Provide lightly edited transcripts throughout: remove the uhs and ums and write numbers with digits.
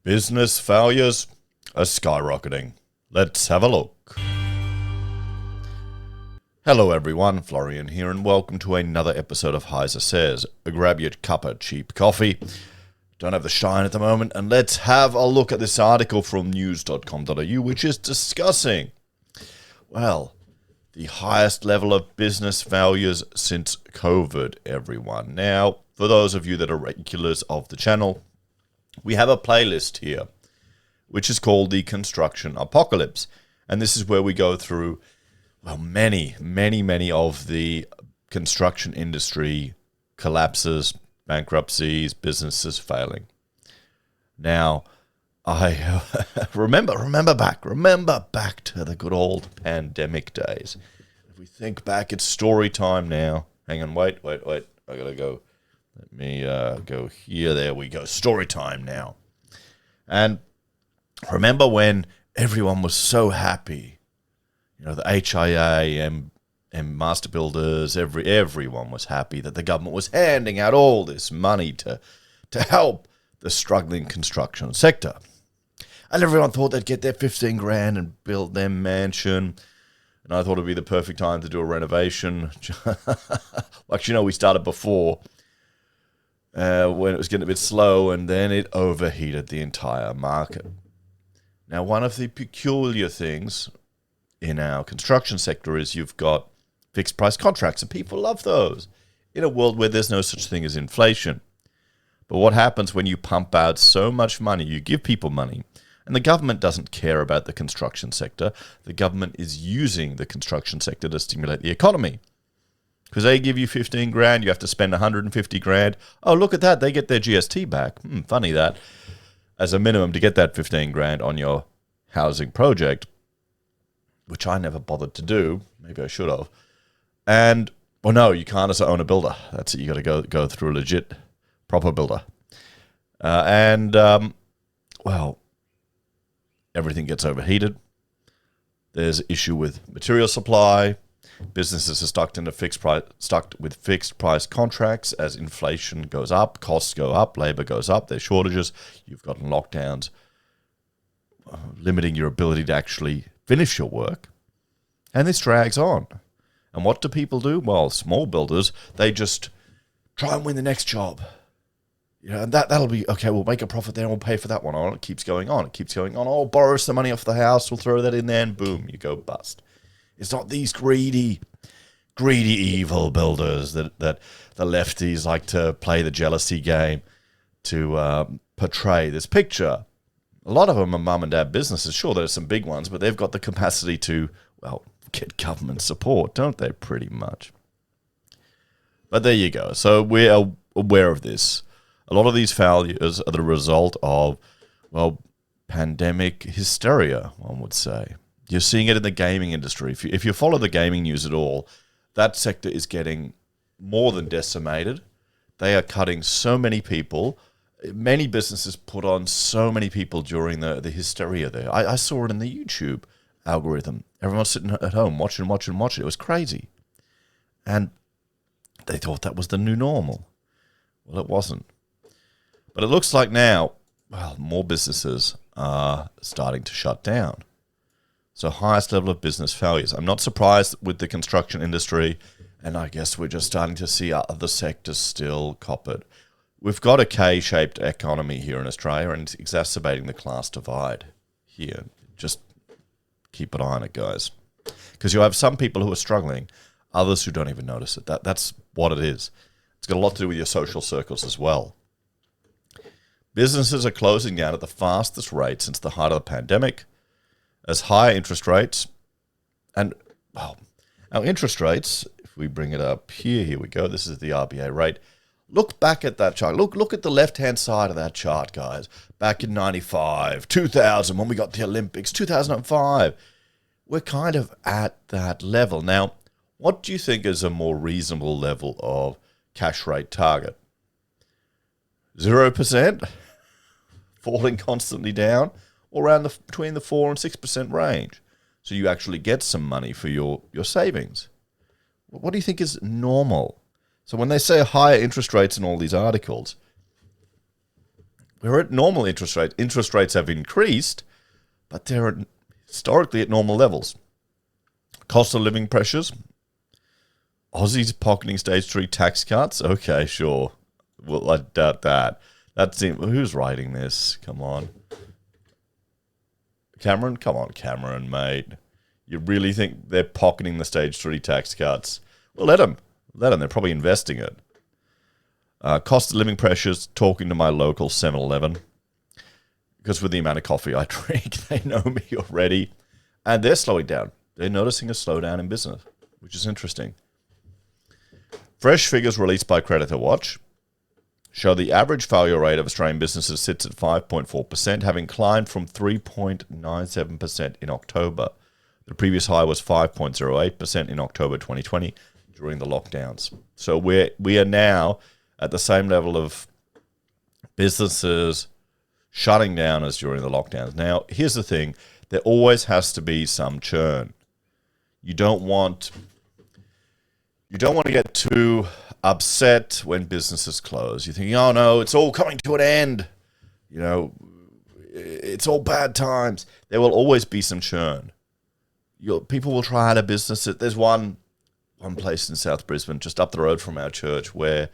Business failures are skyrocketing. Let's have a look. Hello everyone, Florian here, and welcome to another episode of HeiseSays. Grab your cup of cheap coffee. Don't have the shine at the moment, and let's have a look at this article from news.com.au, which is discussing, well, the highest level of business failures since COVID, everyone. Now, for those of you that are regulars of the channel, we have a playlist here, which is called the Construction Apocalypse. And this is where we go through, well, many of the construction industry collapses, bankruptcies, businesses failing. Now, I remember back to the good old pandemic days. If we think back, it's story time now. Hang on, wait. I gotta go. Let me go here. There we go. Story time now. And remember when everyone was so happy? You know, the HIA and master builders, everyone was happy that the government was handing out all this money to help the struggling construction sector. And everyone thought they'd get their 15 grand and build their mansion. And I thought it'd be the perfect time to do a renovation. Actually, no, we started before. When it was getting a bit slow, and then it overheated the entire market. Now, one of the peculiar things in our construction sector is you've got fixed price contracts, and people love those in a world where there's no such thing as inflation. But what happens when you pump out so much money, you give people money, and the government doesn't care about the construction sector. The government is using the construction sector to stimulate the economy. Because they give you 15 grand, you have to spend 150 grand. Oh, look at that, they get their GST back. Funny that. As a minimum to get that 15 grand on your housing project, which I never bothered to do. Maybe I should have. And, well, no, you can't as an owner builder. That's it, you got to go through a legit, proper builder. Well, everything gets overheated. There's an issue with material supply. Businesses are stuck with fixed price contracts. As inflation goes up, costs go up, labor goes up, there's shortages. You've got lockdowns limiting your ability to actually finish your work. And this drags on. And what do people do? Well, small builders, they just try and win the next job. You know, and that'll be, okay, we'll make a profit there and we'll pay for that one. Oh, it keeps going on. Oh, borrow some money off the house, we'll throw that in there, and boom, you go bust. It's not these greedy evil builders that the lefties like to play the jealousy game to portray this picture. A lot of them are mum and dad businesses. Sure, there's some big ones, but they've got the capacity to, well, get government support, don't they, pretty much? But there you go. So we're aware of this. A lot of these failures are the result of, well, pandemic hysteria, one would say. You're seeing it in the gaming industry. If you follow the gaming news at all, that sector is getting more than decimated. They are cutting so many people. Many businesses put on so many people during the hysteria there. I saw it in the YouTube algorithm. Everyone's sitting at home watching. It was crazy. And they thought that was the new normal. Well, it wasn't. But it looks like now, well, more businesses are starting to shut down. So highest level of business failures. I'm not surprised with the construction industry, and I guess we're just starting to see other sectors still cop it. We've got a K-shaped economy here in Australia, and it's exacerbating the class divide here. Just keep an eye on it, guys. Because you'll have some people who are struggling, others who don't even notice it. That's what it is. It's got a lot to do with your social circles as well. Businesses are closing down at the fastest rate since the height of the pandemic, as higher interest rates, and, well, our interest rates, if we bring it up here we go, this is the RBA rate. Look back at that chart. Look at the left-hand side of that chart, guys. Back in 95, 2000, when we got the Olympics, 2005. We're kind of at that level. Now, what do you think is a more reasonable level of cash rate target? 0%? Falling constantly down? Or around between the 4 and 6% range? So you actually get some money for your savings. What do you think is normal? So when they say higher interest rates in all these articles, we're at normal interest rates. Interest rates have increased, but they're historically at normal levels. Cost of living pressures. Aussies pocketing stage 3 tax cuts. Okay, sure. Well, I doubt that. Who's writing this? Come on. Cameron? Come on, Cameron, mate. You really think they're pocketing the stage 3 tax cuts? Well, let them. They're probably investing it. Cost of living pressures, talking to my local 7-Eleven. Because with the amount of coffee I drink, they know me already. And they're slowing down. They're noticing a slowdown in business, which is interesting. Fresh figures released by Creditor Watch show the average failure rate of Australian businesses sits at 5.4%, having climbed from 3.97% in October. The previous high was 5.08% in October 2020 during the lockdowns. So we are now at the same level of businesses shutting down as during the lockdowns. Now, here's the thing. There always has to be some churn. You don't want to get too upset when businesses close. You're thinking, oh no, it's all coming to an end. You know, it's all bad times. There will always be some churn. People will try out a business. There's one place in South Brisbane, just up the road from our church, where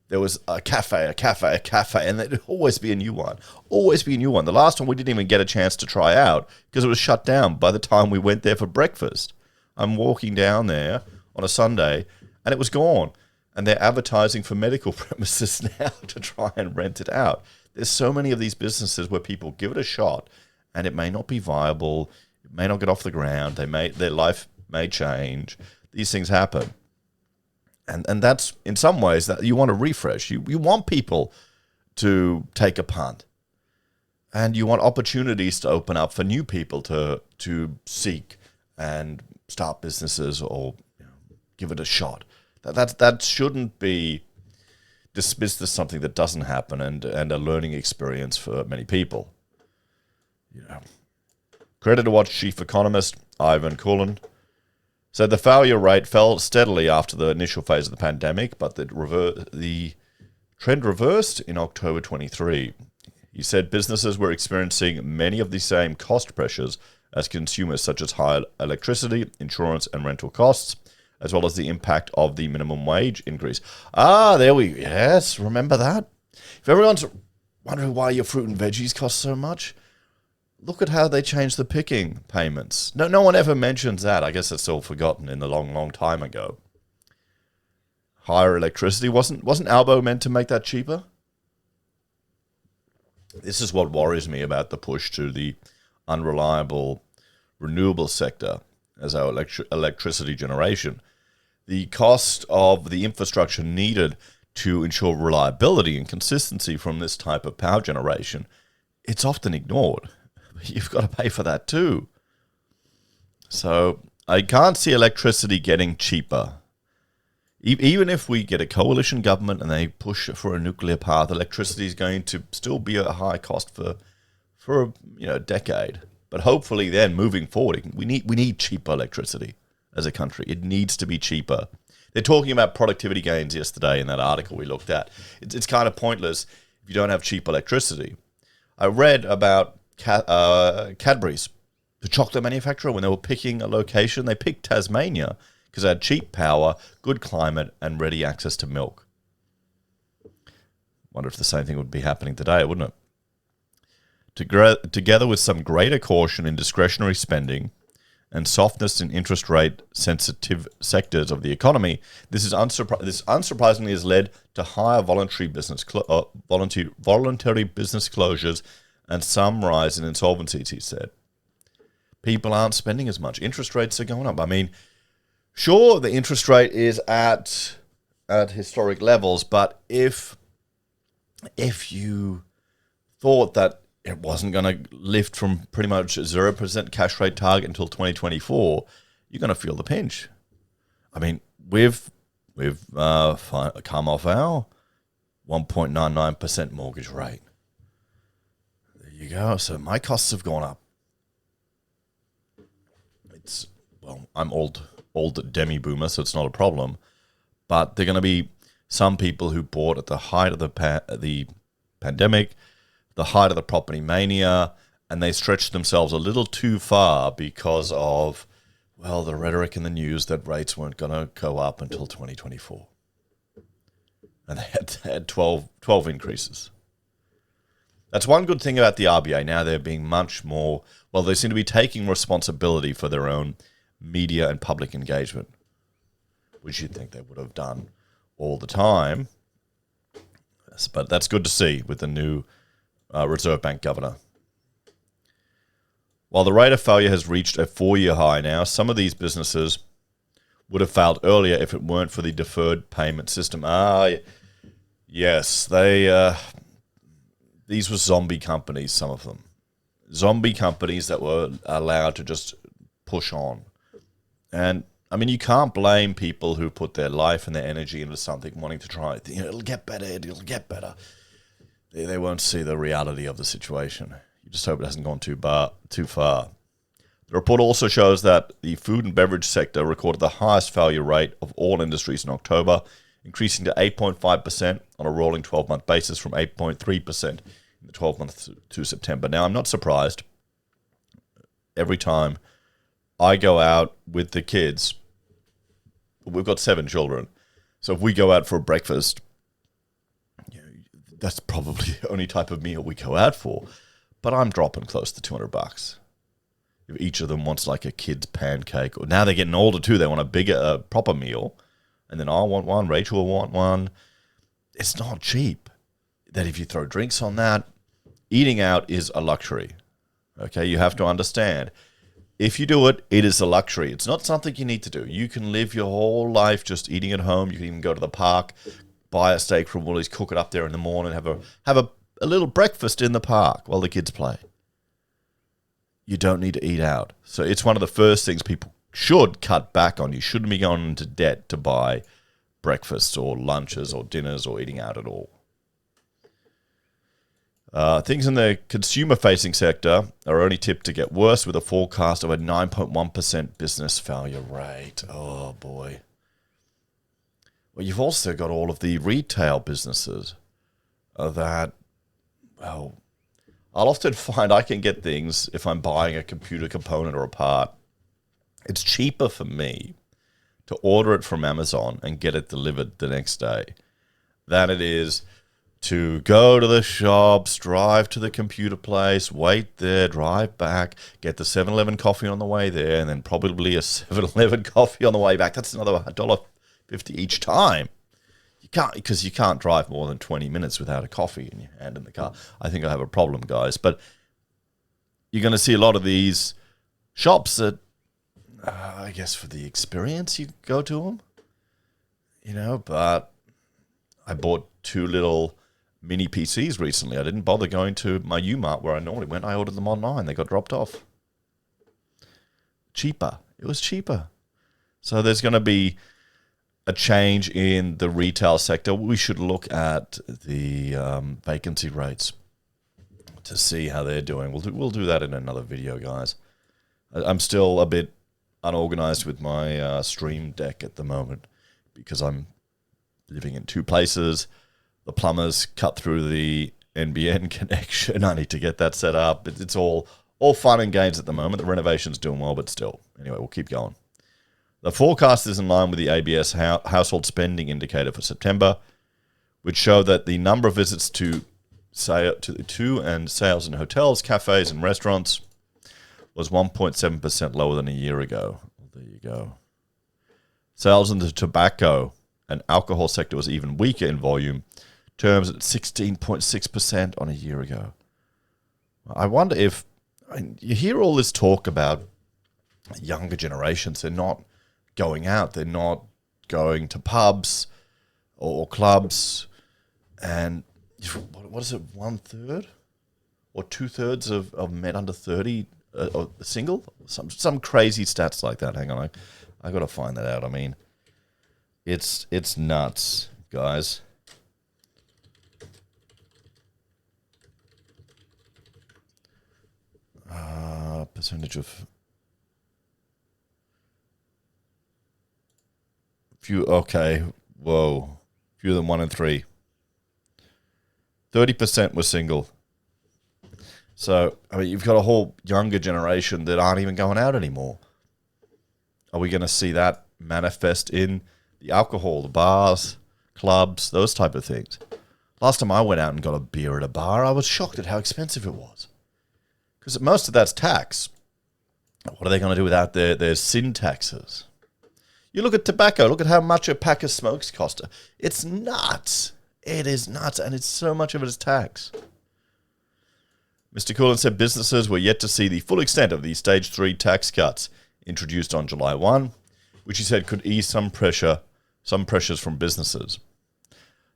there was a cafe, and there'd always be a new one. Always be a new one. The last one we didn't even get a chance to try out because it was shut down by the time we went there for breakfast. I'm walking down there on a Sunday, and it was gone. And they're advertising for medical premises now to try and rent it out. There's so many of these businesses where people give it a shot, and it may not be viable. It may not get off the ground. Their life may change. These things happen. And that's, in some ways, that you want to refresh. You want people to take a punt. And you want opportunities to open up for new people to seek and start businesses or give it a shot. That shouldn't be dismissed as something that doesn't happen and a learning experience for many people. Creditor Watch chief economist Ivan Kulin said the failure rate fell steadily after the initial phase of the pandemic, but the trend reversed in October 23. He said businesses were experiencing many of the same cost pressures as consumers, such as higher electricity, insurance, and rental costs, as well as the impact of the minimum wage increase. Yes, remember that? If everyone's wondering why your fruit and veggies cost so much, look at how they changed the picking payments. No one ever mentions that. I guess it's all forgotten in the long time ago. Higher electricity. Wasn't Albo meant to make that cheaper? This is what worries me about the push to the unreliable renewable sector as our electricity generation. The cost of the infrastructure needed to ensure reliability and consistency from this type of power generation, it's often ignored. You've got to pay for that too. So I can't see electricity getting cheaper. Even if we get a coalition government and they push for a nuclear path, electricity is going to still be a high cost for a decade. But hopefully then, moving forward, we need cheaper electricity as a country. It needs to be cheaper. They're talking about productivity gains yesterday in that article we looked at. It's kind of pointless if you don't have cheap electricity. I read about Cadbury's, the chocolate manufacturer, when they were picking a location, they picked Tasmania because it had cheap power, good climate, and ready access to milk. Wonder if the same thing would be happening today, wouldn't it? Together with some greater caution in discretionary spending and softness in interest rate sensitive sectors of the economy, this unsurprisingly has led to higher voluntary business closures and some rise in insolvencies, he said. People aren't spending as much. Interest rates are going up. I mean, sure, the interest rate is at historic levels, but if you thought that it wasn't going to lift from pretty much 0% cash rate target until 2024, you're going to feel the pinch. I mean, we've come off our 1.99% mortgage rate. There you go. So my costs have gone up. I'm old demi boomer, so it's not a problem. But there are going to be some people who bought at the height of the pandemic, the height of the property mania, and they stretched themselves a little too far because of, well, the rhetoric in the news that rates weren't going to go up until 2024. And they had 12 increases. That's one good thing about the RBA. Now they're being much more, well, they seem to be taking responsibility for their own media and public engagement, which you'd think they would have done all the time. But that's good to see with the new Reserve Bank governor. While the rate of failure has reached a 4-year high now, some of these businesses would have failed earlier if it weren't for the deferred payment system. Yes, these were zombie companies, some of them. Zombie companies that were allowed to just push on. And, I mean, you can't blame people who put their life and their energy into something, wanting to try it. It'll get better, it'll get better. They won't see the reality of the situation. You just hope it hasn't gone too far. The report also shows that the food and beverage sector recorded the highest failure rate of all industries in October, increasing to 8.5% on a rolling 12-month basis from 8.3% in the 12 months to September. Now, I'm not surprised. Every time I go out with the kids, we've got 7 children, so if we go out for breakfast, that's probably the only type of meal we go out for. But I'm dropping close to $200. If each of them wants like a kid's pancake, or now they're getting older too, they want a bigger, proper meal. And then I want one, Rachel will want one. It's not cheap. That if you throw drinks on that, eating out is a luxury. Okay, you have to understand. If you do it, it is a luxury. It's not something you need to do. You can live your whole life just eating at home. You can even go to the park, buy a steak from Woolies, cook it up there in the morning, have a little breakfast in the park while the kids play. You don't need to eat out. So it's one of the first things people should cut back on. You shouldn't be going into debt to buy breakfasts or lunches or dinners or eating out at all. Things in the consumer-facing sector are only tipped to get worse with a forecast of a 9.1% business failure rate. Oh, boy. Well, you've also got all of the retail businesses that, well, I'll often find I can get things if I'm buying a computer component or a part. It's cheaper for me to order it from Amazon and get it delivered the next day than it is to go to the shops, drive to the computer place, wait there, drive back, get the 7-Eleven coffee on the way there, and then probably a 7-Eleven coffee on the way back. That's another $1.50 each time. You can't drive more than 20 minutes without a coffee in your hand in the car. I think I have a problem, guys. But you're going to see a lot of these shops that, I guess for the experience, you go to them. But I bought 2 little mini PCs recently. I didn't bother going to my U-Mart where I normally went. I ordered them online. They got dropped off. Cheaper. It was cheaper. So there's going to be a change in the retail sector. We should look at the vacancy rates to see how they're doing. We'll do that in another video, guys. I'm still a bit unorganized with my Stream Deck at the moment because I'm living in 2 places. The plumbers cut through the NBN connection. I need to get that set up. It's all fun and games at the moment. The renovation's doing well, but still. Anyway, we'll keep going. The forecast is in line with the ABS household spending indicator for September, which show that the number of visits to and sales in hotels, cafes, and restaurants was 1.7% lower than a year ago. Well, there you go. Sales in the tobacco and alcohol sector was even weaker in volume terms at 16.6% on a year ago. I wonder if you hear all this talk about younger generations. They're not going out. They're not going to pubs or clubs. And what is it, 1/3 or 2/3 of men under 30 are single? Some crazy stats like that. Hang on, I got to find that out. I mean, it's nuts, guys. Percentage of fewer than 1 in 3. 30% were single. So, I mean, you've got a whole younger generation that aren't even going out anymore. Are we going to see that manifest in the alcohol, the bars, clubs, those type of things? Last time I went out and got a beer at a bar, I was shocked at how expensive it was. Because most of that's tax. What are they going to do without their sin taxes? You look at tobacco, look at how much a pack of smokes cost. It's nuts. It is nuts, and it's so much of it is tax. Mr. Coolan said businesses were yet to see the full extent of the Stage 3 tax cuts introduced on July 1, which he said could ease some pressures from businesses.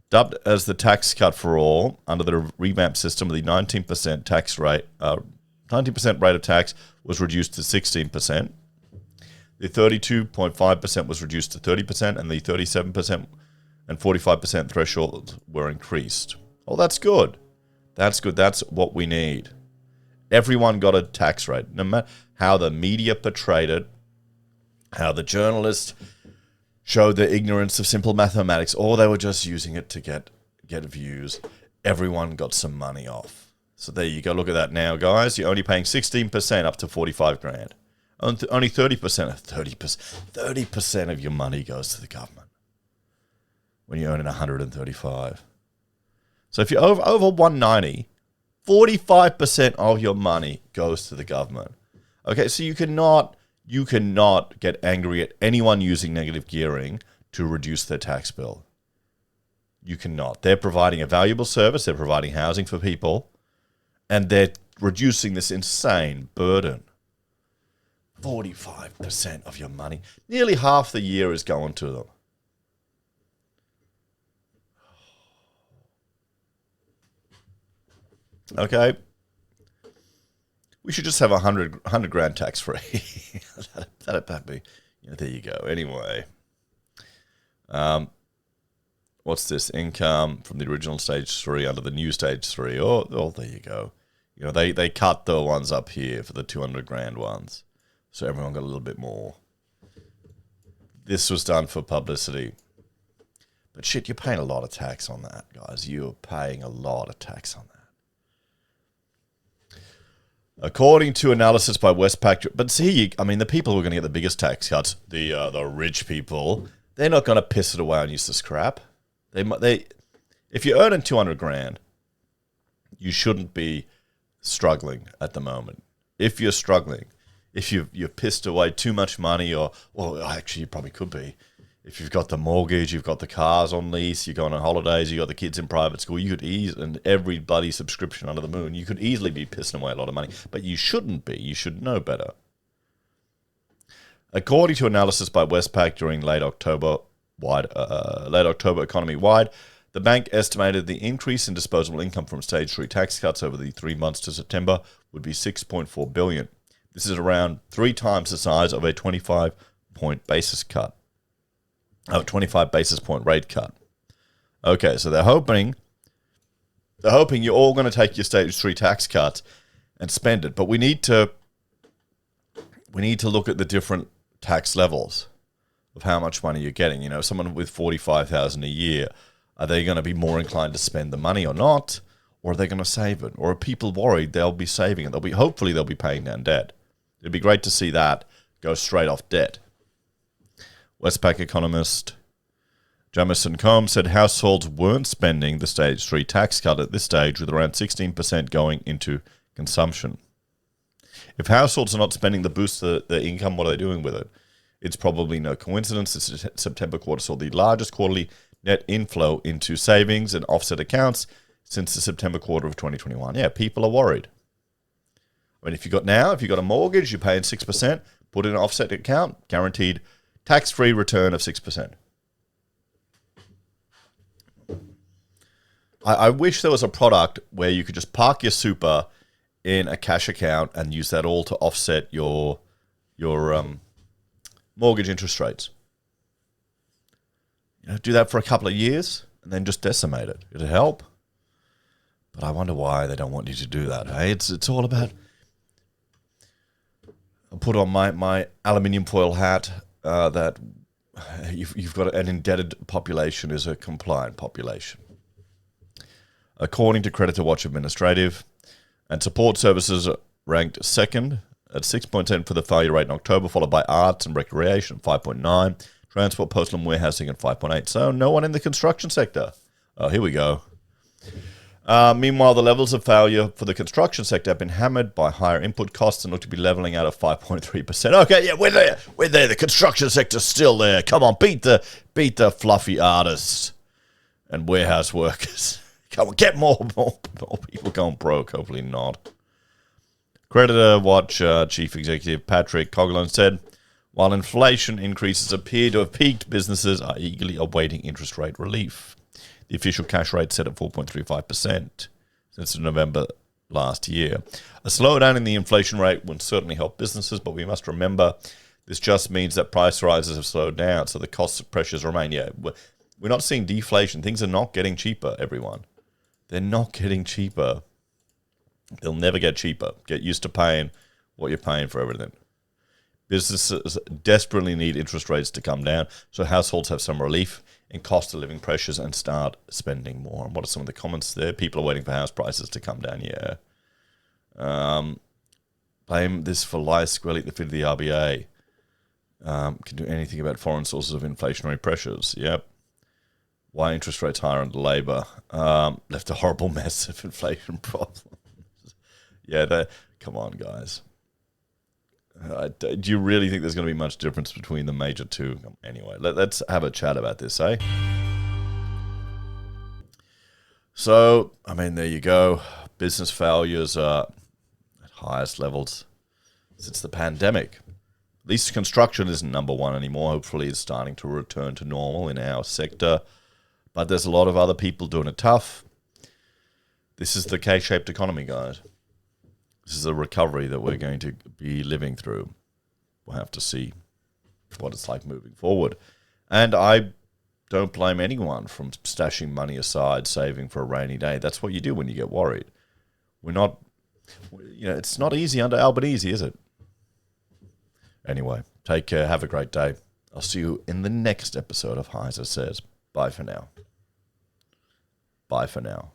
Dubbed as the tax cut for all, under the revamped system, the 19% tax rate, 19% rate of tax was reduced to 16%. The 32.5% was reduced to 30%, and the 37% and 45% thresholds were increased. Oh, that's good. That's good. That's what we need. Everyone got a tax rate, no matter how the media portrayed it, how the journalists showed their ignorance of simple mathematics, or they were just using it to get views. Everyone got some money off. So there you go. Look at that now, guys. You're only paying 16% up to 45 grand. Only 30% of your money goes to the government when you're earning 135. So if you're over 190, 45% of your money goes to the government. Okay, so you cannot get angry at anyone using negative gearing to reduce their tax bill. You cannot. They're providing a valuable service. They're providing housing for people, and they're reducing this insane burden. 45% of your money. Nearly half the year is going to them. Okay. We should just have 100 grand tax free. that'd be, there you go. Anyway. What's this? Income from the original Stage 3 under the new Stage 3. Oh, there you go. They cut the ones up here for the 200 grand ones. So everyone got a little bit more. This was done for publicity. But shit, you're paying a lot of tax on that, guys. You're paying a lot of tax on that. According to analysis by Westpac, but see, the people who are going to get the biggest tax cuts, the rich people, they're not going to piss it away on useless crap. If you're earning 200 grand, you shouldn't be struggling at the moment. If you're struggling, if you've pissed away too much money, actually you probably could be. If you've got the mortgage, you've got the cars on lease, you're going on holidays, you got the kids in private school, you could and every bloody subscription under the moon, you could easily be pissing away a lot of money. But you shouldn't be. You should know better. According to analysis by Westpac during late October economy-wide, the bank estimated the increase in disposable income from Stage 3 tax cuts over the 3 months to September would be $6.4 billion. This is around 3 times the size of a 25 basis point rate cut. Okay, so they're hoping you're all going to take your Stage 3 tax cuts and spend it. But we need to look at the different tax levels of how much money you're getting. Someone with $45,000 a year, are they going to be more inclined to spend the money or not? Or are they going to save it? Or are people worried they'll be saving it? Hopefully they'll be paying down debt. It'd be great to see that go straight off debt. Westpac economist Jamison Combs said households weren't spending the Stage 3 tax cut at this stage, with around 16% going into consumption. If households are not spending the boost to their income, what are they doing with it? It's probably no coincidence the September quarter saw the largest quarterly net inflow into savings and offset accounts since the September quarter of 2021. Yeah, people are worried. If you've got a mortgage, you're paying 6%, put in an offset account, guaranteed tax-free return of 6%. I wish there was a product where you could just park your super in a cash account and use that all to offset your mortgage interest rates. Do that for a couple of years and then just decimate it. It'll help. But I wonder why they don't want you to do that. Hey, it's all about. I'll put on my aluminium foil hat that you've got an indebted population is a compliant population. According to Creditor Watch Administrative, And support services ranked second at 6.10 for the failure rate in October, followed by arts and recreation at 5.9, transport, postal and warehousing at 5.8. So no one in the construction sector. Oh, here we go. Meanwhile, the levels of failure for the construction sector have been hammered by higher input costs and look to be leveling out at 5.3%. Okay, yeah, we're there. We're there. The construction sector's still there. Come on, beat the fluffy artists and warehouse workers. Come on, get more people going broke. Hopefully not. Creditor Watch Chief Executive Patrick Coughlin said, while inflation increases appear to have peaked, businesses are eagerly awaiting interest rate relief. The official cash rate set at 4.35% since November last year. A slowdown in the inflation rate would certainly help businesses, but we must remember this just means that price rises have slowed down, so the cost of pressures remain. Yeah, we're not seeing deflation. Things are not getting cheaper, everyone. They're not getting cheaper. They'll never get cheaper. Get used to paying what you're paying for everything. Businesses desperately need interest rates to come down so households have some relief in cost of living pressures and start spending more. And what are some of the comments there? People are waiting for house prices to come down. Yeah. Blame this for lies squarely at the feet of the RBA. Can do anything about foreign sources of inflationary pressures. Yep. Why interest rates higher under Labour? Left a horrible mess of inflation problems. Yeah, come on, guys. Do you really think there's going to be much difference between the major two? Anyway, let's have a chat about this, eh? So, I mean, there you go. Business failures are at highest levels since the pandemic. At least construction isn't number one anymore. Hopefully it's starting to return to normal in our sector. But there's a lot of other people doing it tough. This is the K-shaped economy, guys. This is a recovery that we're going to be living through. We'll have to see what it's like moving forward. And I don't blame anyone from stashing money aside, saving for a rainy day. That's what you do when you get worried. We're not, it's not easy under Albanese, is it? Anyway, take care. Have a great day. I'll see you in the next episode of HeiseSays. Bye for now. Bye for now.